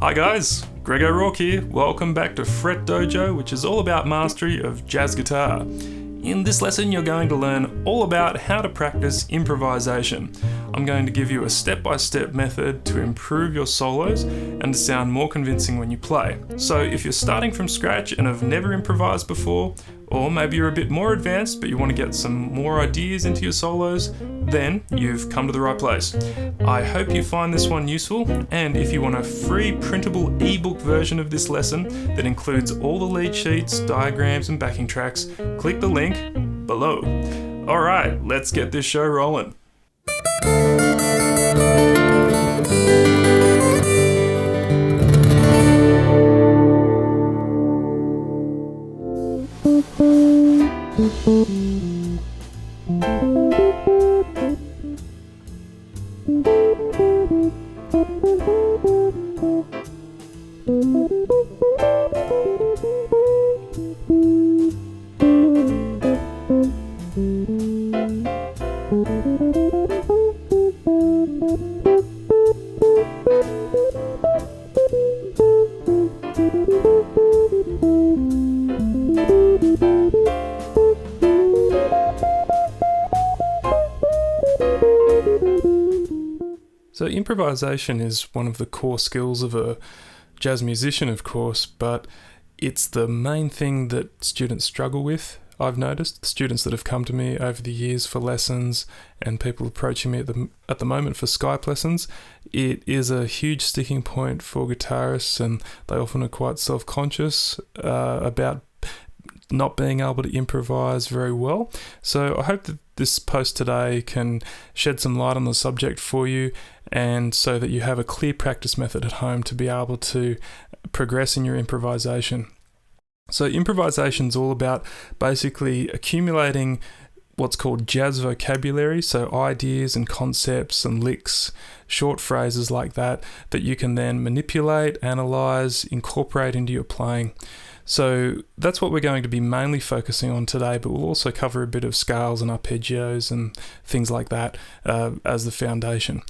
Hi guys, Greg O'Rourke here. Welcome back to FretDojo, which is all about mastery of jazz guitar. In this lesson, you're going to learn all about how to practice improvisation. I'm going to give you a step-by-step method to improve your solos and to sound more convincing when you play. So if you're starting from scratch and have never improvised before, or maybe you're a bit more advanced but you want to get some more ideas into your solos, then you've come to the right place. I hope you find this one useful, and if you want a free printable ebook version of this lesson that includes all the lead sheets, diagrams and backing tracks, click the link below. Alright, let's get this show rolling. So improvisation is one of the core skills of a jazz musician, of course, but it's the main thing that students struggle with. I've noticed students that have come to me over the years for lessons and people approaching me at the moment for Skype lessons. It is a huge sticking point for guitarists, and they often are quite self-conscious about not being able to improvise very well. So I hope that this post today can shed some light on the subject for you, and so that you have a clear practice method at home to be able to progress in your improvisation. So improvisation is all about basically accumulating what's called jazz vocabulary, so ideas and concepts and licks, short phrases like that you can then manipulate, analyze, incorporate into your playing. So that's what we're going to be mainly focusing on today, but we'll also cover a bit of scales and arpeggios and things like that as the foundation.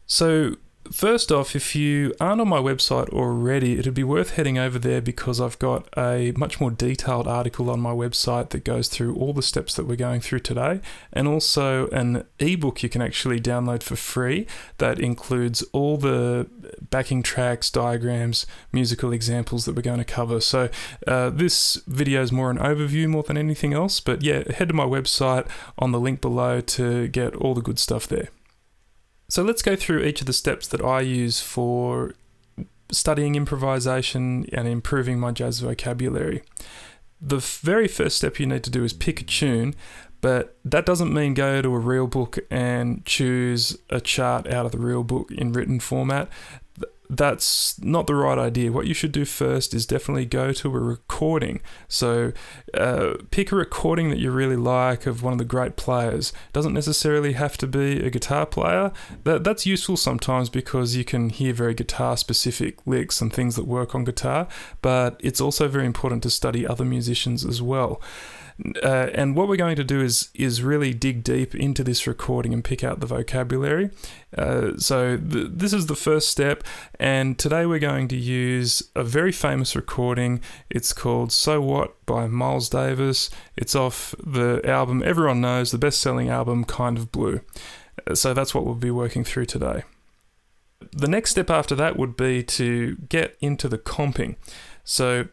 So first off, if you aren't on my website already, it'd be worth heading over there because I've got a much more detailed article on my website that goes through all the steps that we're going through today, and also an ebook you can actually download for free that includes all the backing tracks, diagrams, musical examples that we're going to cover. So this video is more an overview more than anything else, but yeah, head to my website on the link below to get all the good stuff there. So let's go through each of the steps that I use for studying improvisation and improving my jazz vocabulary. The very first step you need to do is pick a tune, but that doesn't mean go to a real book and choose a chart out of the real book in written format. That's not the right idea. What you should do first is definitely go to a recording. So pick a recording that you really like of one of the great players. Doesn't necessarily have to be a guitar player. That's useful sometimes because you can hear very guitar specific licks and things that work on guitar, but it's also very important to study other musicians as well. And what we're going to do is really dig deep into this recording and pick out the vocabulary. So this is the first step, and today we're going to use a very famous recording. It's called So What by Miles Davis. It's off the album everyone knows, the best-selling album Kind of Blue. So that's what we'll be working through today. The next step after that would be to get into the comping. So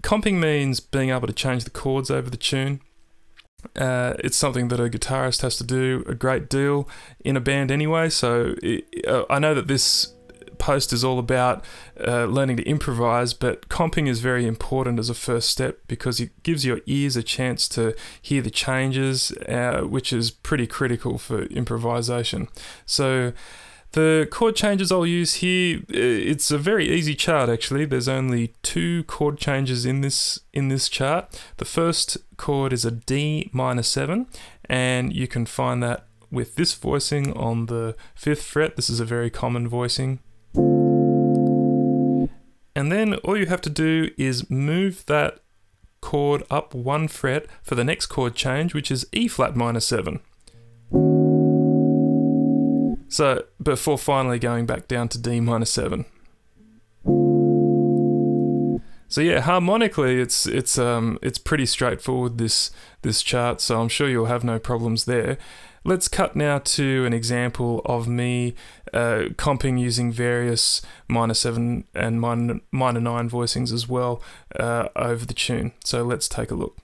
comping means being able to change the chords over the tune. It's something that a guitarist has to do a great deal in a band anyway, so I know that this post is all about learning to improvise, but comping is very important as a first step because it gives your ears a chance to hear the changes, which is pretty critical for improvisation. So the chord changes I'll use here, it's a very easy chart actually. There's only 2 chord changes in this chart. The first chord is a D minor 7, and you can find that with this voicing on the 5th fret. This is a very common voicing. And then all you have to do is move that chord up 1 fret for the next chord change, which is E flat minor 7. So, before finally going back down to D minor 7. So yeah, harmonically, it's pretty straightforward, this chart. So I'm sure you'll have no problems there. Let's cut now to an example of me comping using various minor 7 and minor 9 voicings as well over the tune. So let's take a look.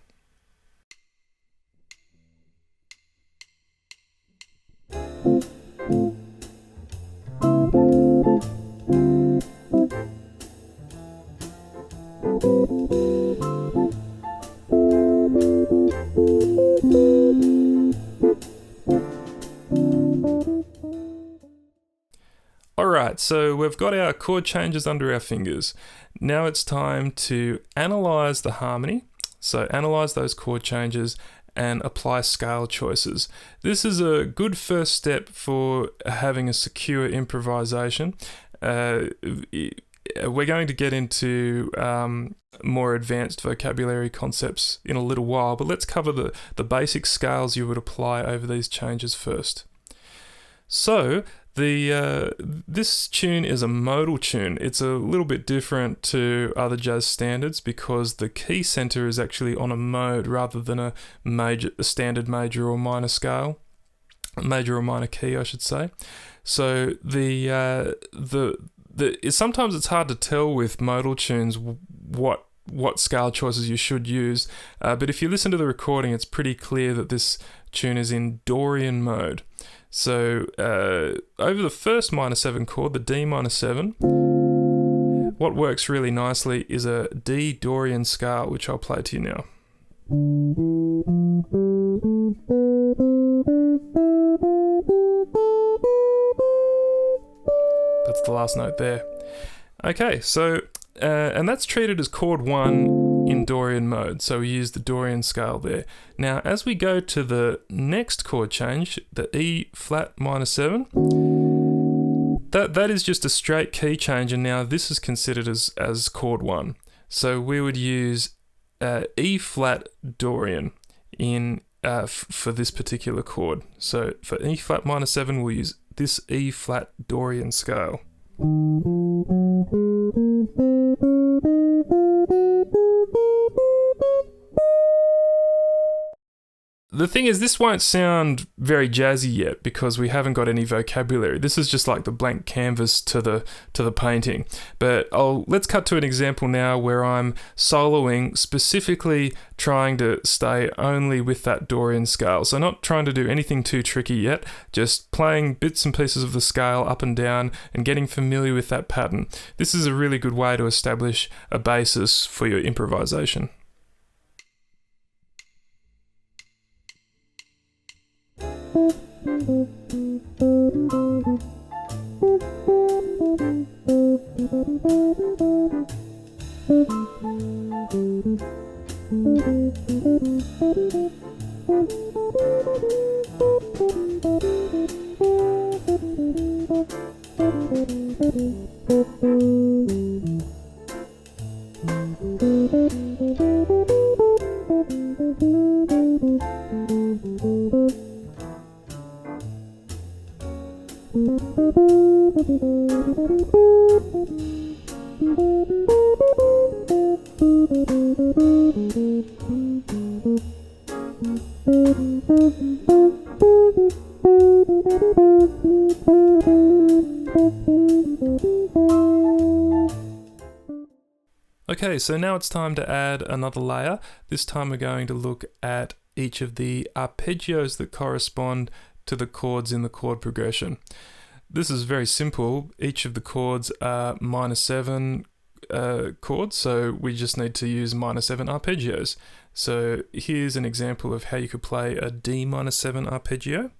Alright, so we've got our chord changes under our fingers. Now it's time to analyze the harmony. So analyze those chord changes and apply scale choices. This is a good first step for having a secure improvisation. We're going to get into more advanced vocabulary concepts in a little while, but let's cover the basic scales you would apply over these changes first. So this tune is a modal tune. It's a little bit different to other jazz standards because the key center is actually on a mode rather than a standard major or minor scale, major or minor key, I should say. So sometimes it's hard to tell with modal tunes what scale choices you should use, but if you listen to the recording, it's pretty clear that this tune is in Dorian mode. So over the first minor 7 chord, the D minor 7, what works really nicely is a D Dorian scale, which I'll play to you now. That's the last note there. Okay, so and that's treated as chord 1 in Dorian mode, so we use the Dorian scale there. Now, as we go to the next chord change, the E flat minor 7, that is just a straight key change, and now this is considered as chord 1. So we would use E flat Dorian in for this particular chord. So for E flat minor 7, we'll use this E flat Dorian scale. The thing is, this won't sound very jazzy yet because we haven't got any vocabulary. This is just like the blank canvas to the painting. But let's cut to an example now where I'm soloing, specifically trying to stay only with that Dorian scale. So not trying to do anything too tricky yet, just playing bits and pieces of the scale up and down and getting familiar with that pattern. This is a really good way to establish a basis for your improvisation. Okay, so now it's time to add another layer. This time we're going to look at each of the arpeggios that correspond to the chords in the chord progression. This is very simple. Each of the chords are minor 7 chords, so we just need to use minor 7 arpeggios. So here's an example of how you could play a D minor 7 arpeggio.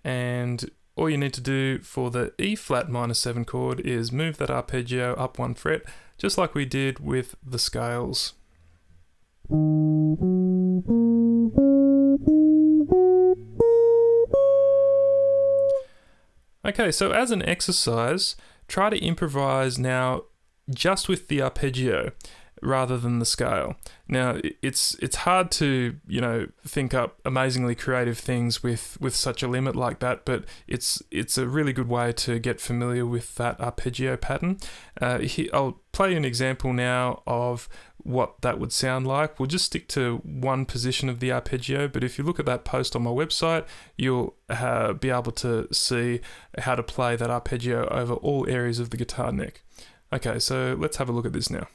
And all you need to do for the E flat minor 7 chord is move that arpeggio up 1 fret, just like we did with the scales. Okay, so as an exercise, try to improvise now just with the arpeggio. rather than the scale. Now, it's hard to, think up amazingly creative things with such a limit like that, but it's a really good way to get familiar with that arpeggio pattern. I'll play you an example now of what that would sound like. We'll just stick to one position of the arpeggio, but if you look at that post on my website, you'll be able to see how to play that arpeggio over all areas of the guitar neck. Okay, so let's have a look at this now.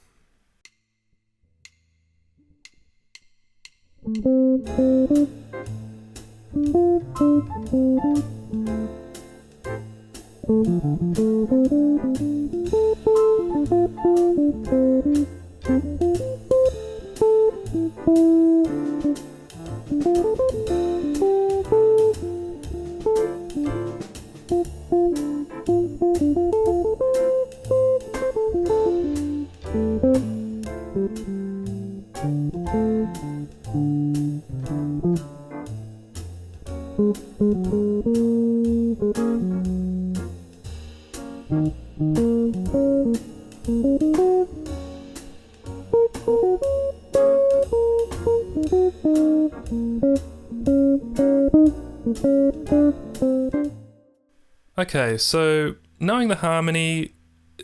Okay, so knowing the harmony,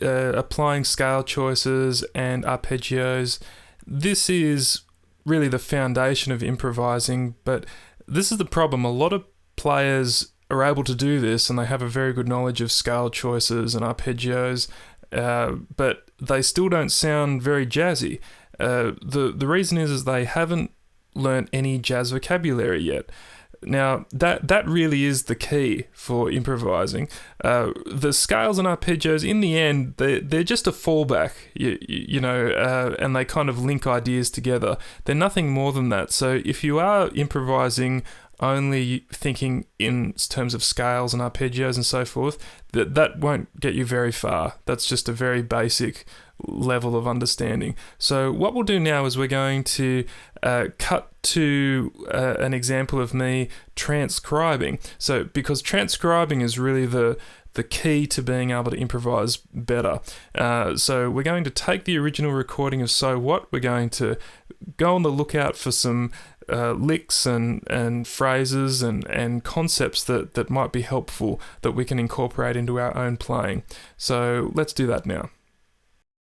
applying scale choices and arpeggios, this is really the foundation of improvising, but this is the problem. A lot of players are able to do this and they have a very good knowledge of scale choices and arpeggios, but they still don't sound very jazzy. The reason is they haven't learnt any jazz vocabulary yet. Now, that really is the key for improvising. The scales and arpeggios, in the end, they're just a fallback, and they kind of link ideas together. They're nothing more than that. So if you are improvising only thinking in terms of scales and arpeggios and so forth, that won't get you very far. That's just a very basic level of understanding. So what we'll do now is we're going to cut to an example of me transcribing. So because transcribing is really the key to being able to improvise better. So we're going to take the original recording of So What. We're going to go on the lookout for some licks and phrases and concepts that might be helpful that we can incorporate into our own playing. So let's do that now.